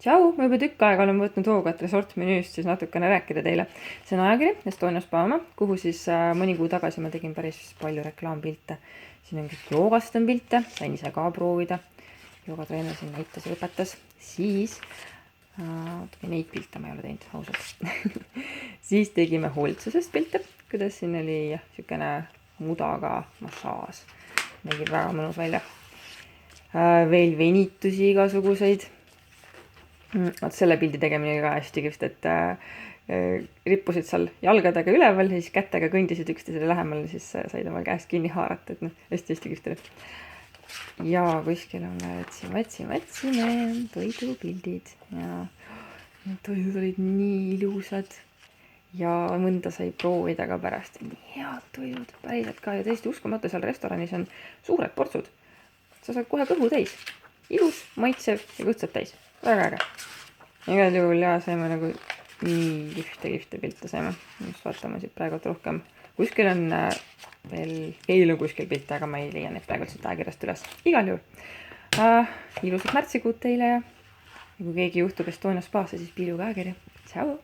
Tšau, ma juba tükk aega olen võtnud hooga, et Resort menüüst siis natukene rääkida teile. See on ajakiri Estonia Spa oma, kuhu siis mõni kuu tagasi ma tegin päris palju reklaampilte. Siin on kõik joogast on pilte, sain ise ka proovida. Joogatreener siin näitas ja õpetas. Siis, neid pilte ma ei ole teinud, ausalt. Siis tegime hoolitsusest pilte, kuidas siin oli sükene mudaga massaaž. Nägi väga mõnus välja. Veel venitusi igasuguseid. Vaat selle pildi tegemine ka hästi kihvt, et rippusid seal jalgadega üleval, siis kätega kõndisid üksteisele lähemal, siis said omal käest kinni haarata, et hästi-hästi kihvt oli. Ja kuskil on otsime toidupildid ja need toidud olid nii ilusad ja mõnda sai proovida ka pärast. Nii head toidud, päriselt ka ja tõesti uskumatu, seal restoranis on suured portsud. Sa saad kohe kõhu täis. Ilus, maitsev ja kõhtsad täis. Väga äge. Igal juhul ja saime nagu nii kihvte pilte saime. Just vaatame siit praegult rohkem. Kuskil on veel kuskil pilte, aga ma ei leia neid praegult siit ajakirjast üles. Igal juhul. Ilusat märtsikuud teile ja kui keegi juhtub Estonia Spasse, siis piiluga ajakirja. Tšau!